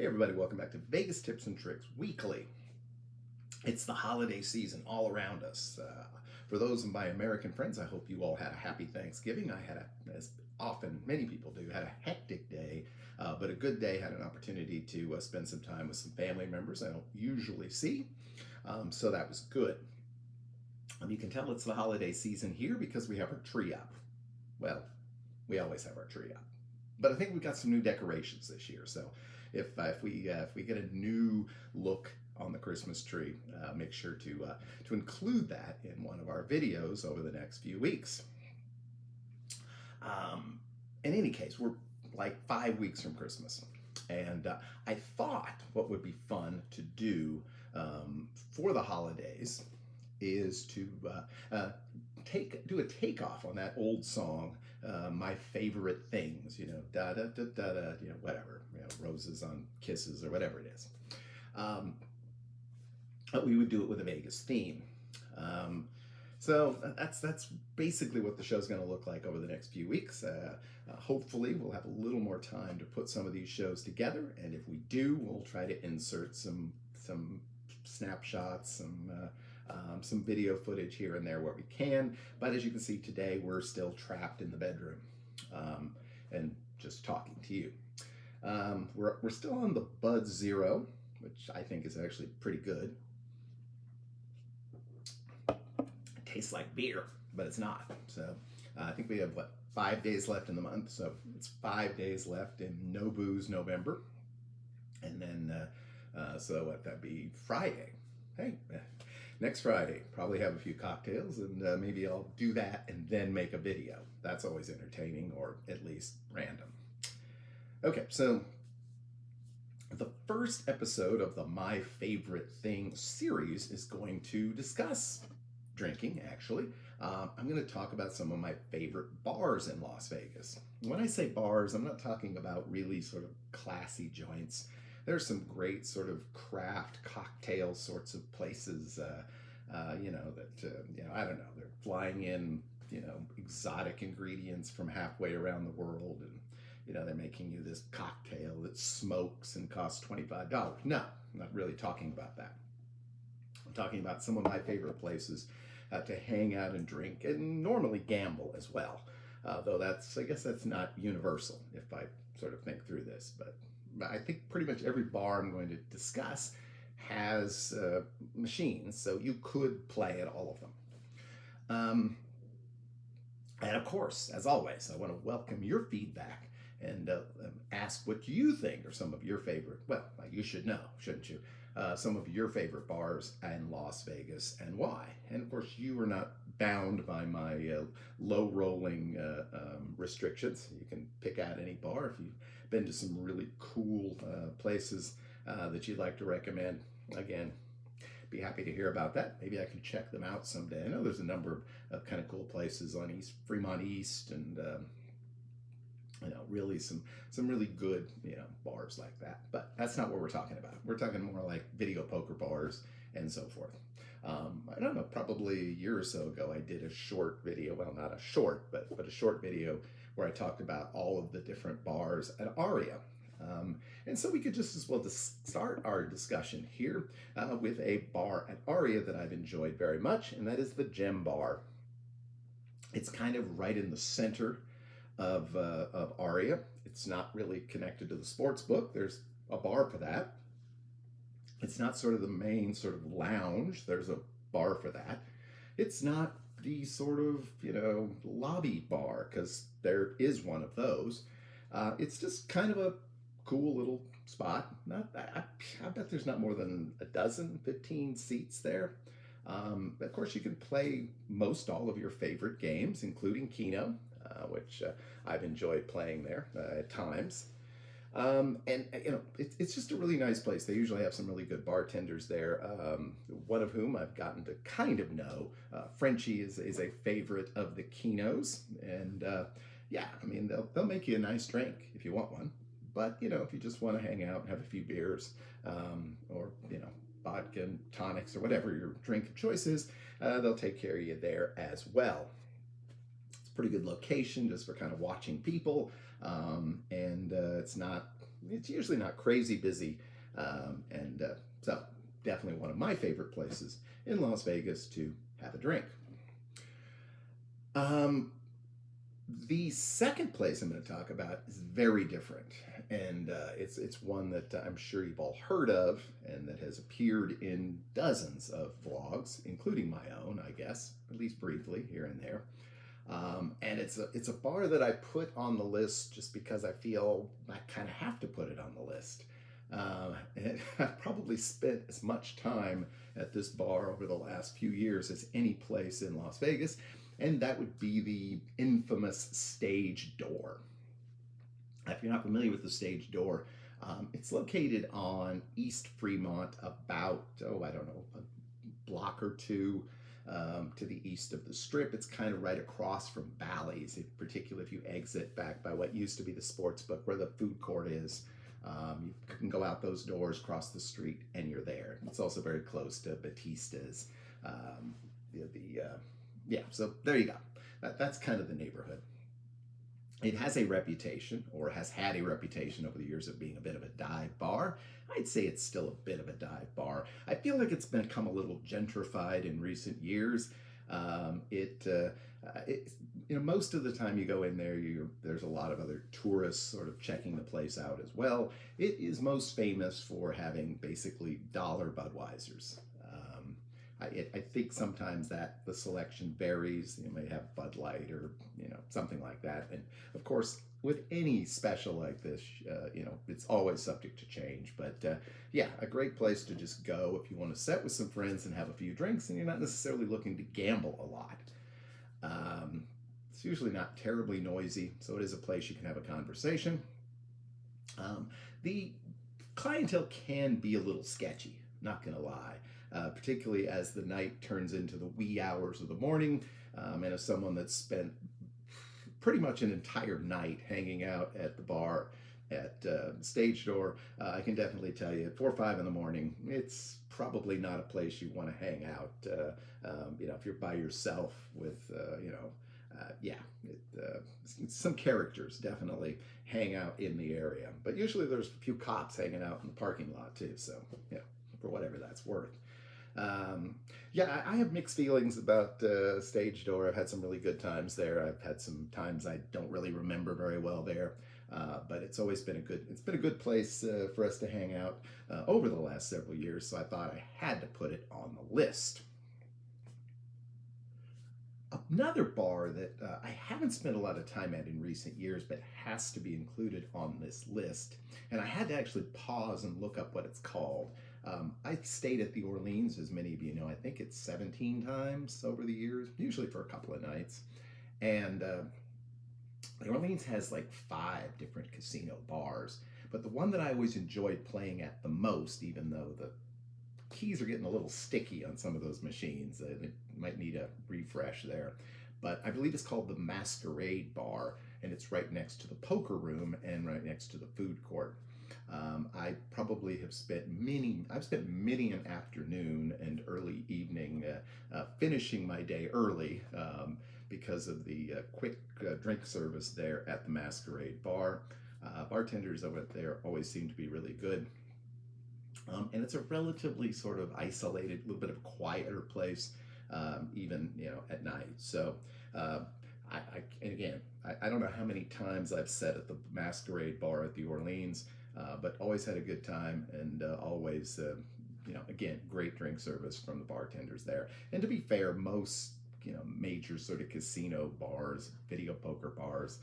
Hey everybody, welcome back to Vegas Tips and Tricks Weekly. It's the holiday season all around us. For those of my American friends, I hope you all had a happy Thanksgiving. I had, as often many people do, had a hectic day, but a good day. Had an opportunity to spend some time with some family members I don't usually see, so that was good. You can tell it's the holiday season here because we have our tree up. Well, we always have our tree up, but I think we've got some new decorations this year. So if we get a new look on the Christmas tree, make sure to include that in one of our videos over the next few weeks. Um, in any case, we're like 5 weeks from Christmas, and I thought what would be fun to do for the holidays is to do a takeoff on that old song, "My Favorite Things." Da da da da da. Whatever. Roses on kisses or whatever it is. But we would do it with a Vegas theme. So that's basically what the show's going to look like over the next few weeks. Hopefully, we'll have a little more time to put some of these shows together, and if we do, we'll try to insert some snapshots, some video footage here and there where we can. But as you can see today, we're still trapped in the bedroom and just talking to you. We're still on the Bud Zero, which I think is actually pretty good. It tastes like beer, but it's not. So I think we have 5 days left in the month. So it's 5 days left in No Booze November, and then so what, that'd be Friday. Hey, next Friday, probably have a few cocktails, and maybe I'll do that and then make a video. That's always entertaining, or at least random. Okay, so the first episode of the My Favorite Thing series is going to discuss drinking, actually. I'm going to talk about some of my favorite bars in Las Vegas. When I say bars, I'm not talking about really sort of classy joints. There's some great sort of craft cocktail sorts of places, that, I don't know, they're flying in, exotic ingredients from halfway around the world, and they're making you this cocktail that smokes and costs $25. No, I'm not really talking about that. I'm talking about some of my favorite places to hang out and drink, and normally gamble as well. Though I guess that's not universal if I sort of think through this. But I think pretty much every bar I'm going to discuss has machines, so you could play at all of them. And of course, as always, I want to welcome your feedback and ask what you think are some of your favorite, well, you should know, shouldn't you? Some of your favorite bars in Las Vegas and why. And of course, you are not bound by my low-rolling restrictions. You can pick out any bar if you've been to some really cool places that you'd like to recommend. Again, be happy to hear about that. Maybe I can check them out someday. I know there's a number of kind of cool places on Fremont East, and really some really good bars like that. But that's not what we're talking about. We're talking more like video poker bars and so forth. I don't know, probably a year or so ago, I did a short video. Well, not a short, but a short video where I talked about all of the different bars at Aria. And so we could just as well start our discussion here with a bar at Aria that I've enjoyed very much, and that is the Gem Bar. It's kind of right in the center of Aria. It's not really connected to the sports book. There's a bar for that. It's not sort of the main sort of lounge. There's a bar for that. It's not the sort of, lobby bar, because there is one of those. It's just kind of a cool little spot. I bet there's not more than 15 seats there. Of course, you can play most all of your favorite games, including Keno, which I've enjoyed playing there at times. It's just a really nice place. They usually have some really good bartenders there, one of whom I've gotten to kind of know. Frenchie is a favorite of the Kenos, and they'll make you a nice drink if you want one. But if you just want to hang out and have a few beers, or vodka and tonics or whatever your drink of choice is, they'll take care of you there as well. It's a pretty good location just for kind of watching people, and it's not it's usually not crazy busy, and so definitely one of my favorite places in Las Vegas to have a drink. Um, the second place I'm going to talk about is very different, and it's one that I'm sure you've all heard of, and that has appeared in dozens of vlogs, including my own, I guess, at least briefly here and there. And it's a bar that I put on the list just because I feel I kind of have to put it on the list. And I've probably spent as much time at this bar over the last few years as any place in Las Vegas, and that would be the infamous Stage Door. If you're not familiar with the Stage Door, it's located on East Fremont, about, oh, I don't know, a block or two to the east of the Strip. It's kind of right across from Bally's, in particular if you exit back by what used to be the sports book where the food court is. You can go out those doors, cross the street, and you're there. It's also very close to Batista's. Um, yeah, so there you go. That's kind of the neighborhood. It has a reputation, or has had a reputation over the years, of being a bit of a dive bar. I'd say it's still a bit of a dive bar. I feel like it's become a little gentrified in recent years. It most of the time you go in there, there's a lot of other tourists sort of checking the place out as well. It is most famous for having basically dollar Budweisers. I think sometimes that the selection varies. You may have Bud Light or something like that, and of course with any special like this, it's always subject to change. But yeah, a great place to just go if you want to sit with some friends and have a few drinks, and you're not necessarily looking to gamble a lot. It's usually not terribly noisy, so it is a place you can have a conversation. The clientele can be a little sketchy, not gonna lie. Particularly as the night turns into the wee hours of the morning, and as someone that's spent pretty much an entire night hanging out at the bar at Stage Door, I can definitely tell you at 4 or 5 in the morning, it's probably not a place you want to hang out. If you're by yourself with, yeah, some characters definitely hang out in the area. But usually there's a few cops hanging out in the parking lot too, so, for whatever that's worth. Yeah, I have mixed feelings about Stage Door. I've had some really good times there. I've had some times I don't really remember very well there, but it's always been a good place for us to hang out over the last several years. So I thought I had to put it on the list. Another bar that I haven't spent a lot of time at in recent years, but has to be included on this list, and I had to actually pause and look up what it's called. I stayed at the Orleans, as many of you know. I think it's 17 times over the years, usually for a couple of nights. And the Orleans has like 5 different casino bars, but the one that I always enjoyed playing at the most, even though the keys are getting a little sticky on some of those machines, they might need a refresh there. But I believe it's called the Masquerade Bar, and it's right next to the poker room and right next to the food court. I probably have spent many an afternoon and early evening finishing my day early because of the quick drink service there at the Masquerade Bar. Bartenders over there always seem to be really good. And it's a relatively sort of isolated, little bit of a quieter place, even at night. So and again, I don't know how many times I've sat at the Masquerade Bar at the Orleans, but always had a good time, and always, again, great drink service from the bartenders there. And to be fair, most major sort of casino bars, video poker bars,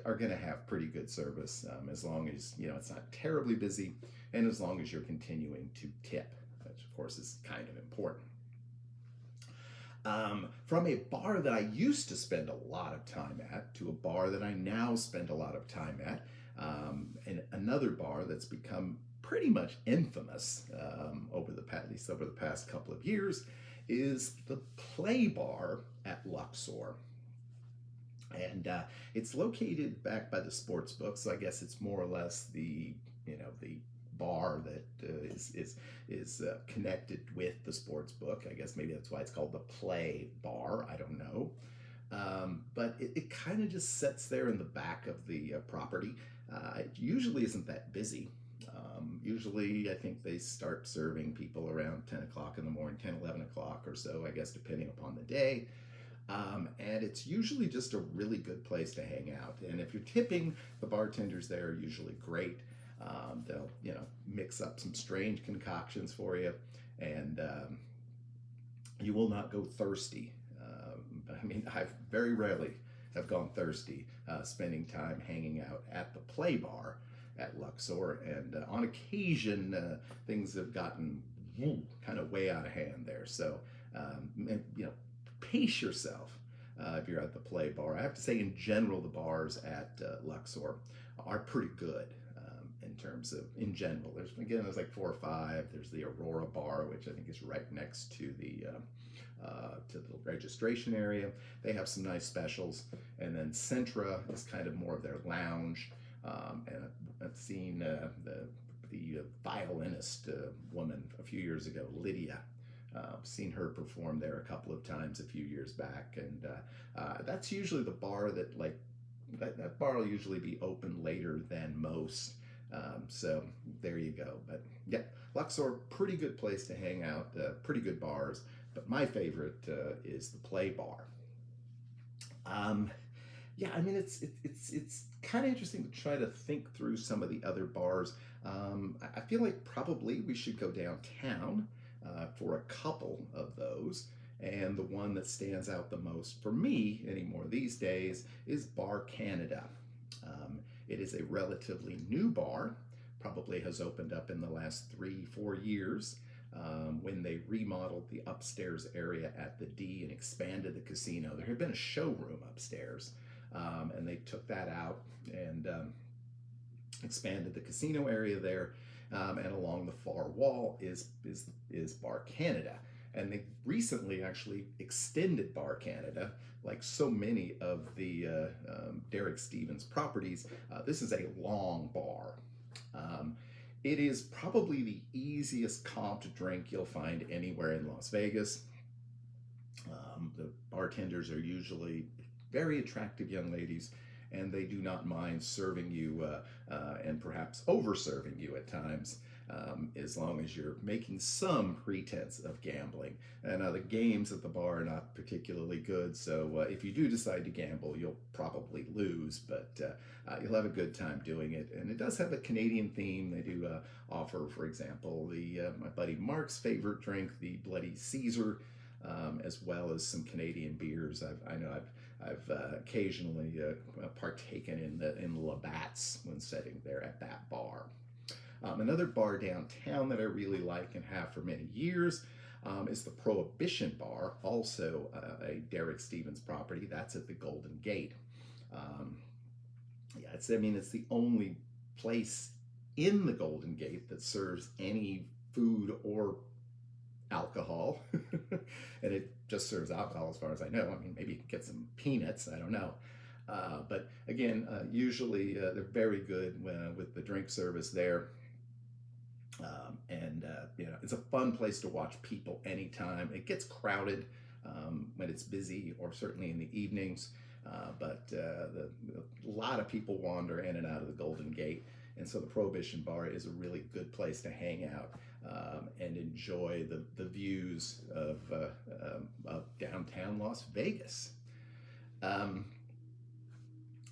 are going to have pretty good service, as long as it's not terribly busy, and as long as you're continuing to tip, which of course is kind of important. From a bar that I used to spend a lot of time at to a bar that I now spend a lot of time at, and another bar that's become pretty much infamous at least over the past couple of years, is the Play Bar at Luxor. And it's located back by the sports book, so I guess it's more or less the bar that is connected with the sports book. I guess maybe that's why it's called the Play Bar. I don't know. But it kind of just sits there in the back of the property. It usually isn't that busy. Usually, I think they start serving people around 10 o'clock in the morning, 10, 11 o'clock or so, I guess, depending upon the day. And it's usually just a really good place to hang out. And if you're tipping, the bartenders there are usually great. They'll, mix up some strange concoctions for you, and you will not go thirsty. I mean, I very rarely have gone thirsty spending time hanging out at the Play Bar at Luxor, and on occasion things have gotten kind of way out of hand there. So, pace yourself if you're at the Play Bar. I have to say, in general, the bars at Luxor are pretty good. In terms of, in general, there's like 4 or 5. There's the Aurora Bar, which I think is right next to the registration area. They have some nice specials, and then Centra is kind of more of their lounge. And I've seen the violinist woman a few years ago, Lydia. Seen her perform there a couple of times a few years back, and that's usually the bar that bar will usually be open later than most. So there you go. But yeah, Luxor, pretty good place to hang out, pretty good bars. But my favorite is the Play Bar. Yeah, I mean, it's kind of interesting to try to think through some of the other bars. I feel like probably we should go downtown for a couple of those. And the one that stands out the most for me anymore these days is Bar Canada. It is a relatively new bar, probably has opened up in the last 3-4 years. When they remodeled the upstairs area at the D and expanded the casino. There had been a showroom upstairs, and they took that out and expanded the casino area there. And along the far wall is Bar Canada. And they recently actually extended Bar Canada, like so many of the Derek Stevens properties. This is a long bar. It is probably the easiest comped drink you'll find anywhere in Las Vegas. The bartenders are usually very attractive young ladies, and they do not mind serving you and perhaps over serving you at times, as long as you're making some pretense of gambling. And the games at the bar are not particularly good, so if you do decide to gamble, you'll probably lose, but you'll have a good time doing it. And it does have a Canadian theme. They do offer, for example, my buddy Mark's favorite drink, the Bloody Caesar, as well as some Canadian beers. I know I've occasionally partaken in Labatt's when sitting there at that bar. Another bar downtown that I really like and have for many years is the Prohibition Bar, also a Derek Stevens property. That's at the Golden Gate. Yeah, it's the only place in the Golden Gate that serves any food or alcohol. And it just serves alcohol as far as I know. I mean, maybe you can get some peanuts, I don't know. But again, usually they're very good with the drink service there. And it's a fun place to watch people anytime. It gets crowded when it's busy, or certainly in the evenings. But a lot of people wander in and out of the Golden Gate. And so the Prohibition Bar is a really good place to hang out and enjoy the views of downtown Las Vegas.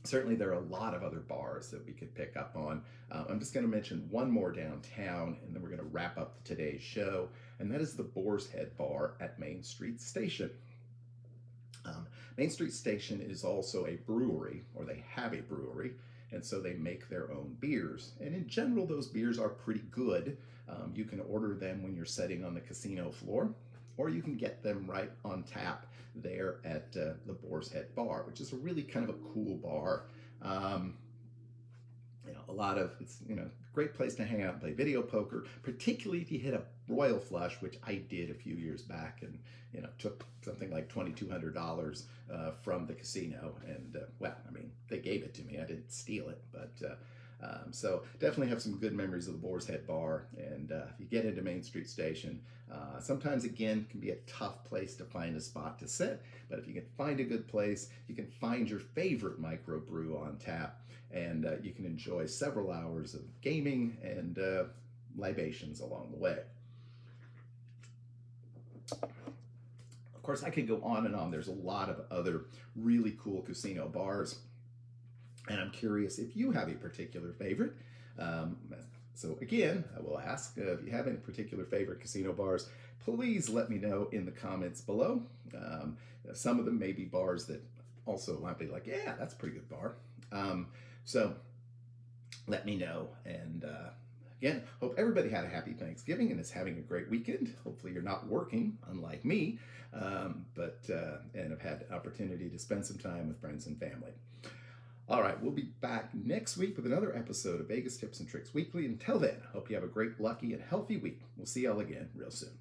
Certainly there are a lot of other bars that we could pick up on. I'm just going to mention one more downtown, and then we're going to wrap up today's show, and that is the Boar's Head Bar at Main Street Station. Main Street Station is also a brewery, or they have a brewery, and so they make their own beers. And in general, those beers are pretty good. You can order them when you're sitting on the casino floor, or you can get them right on tap there at the Boar's Head Bar, which is a really kind of a cool bar. It's great place to hang out and play video poker, particularly if you hit a royal flush, which I did a few years back, and took something like $2,200 from the casino. And they gave it to me. I didn't steal it, but so definitely have some good memories of the Boar's Head Bar. And if you get into Main Street Station, sometimes again can be a tough place to find a spot to sit, but if you can find a good place, you can find your favorite microbrew on tap, and you can enjoy several hours of gaming and libations along the way. Of course, I could go on and on. There's a lot of other really cool casino bars, and I'm curious if you have a particular favorite. So again, I will ask if you have any particular favorite casino bars, please let me know in the comments below. Some of them may be bars that also might be like, yeah, that's a pretty good bar. So let me know. And again, hope everybody had a happy Thanksgiving and is having a great weekend. Hopefully you're not working, unlike me, and have had the opportunity to spend some time with friends and family. All right, we'll be back next week with another episode of Vegas Tips and Tricks Weekly. Until then, hope you have a great, lucky, and healthy week. We'll see y'all again real soon.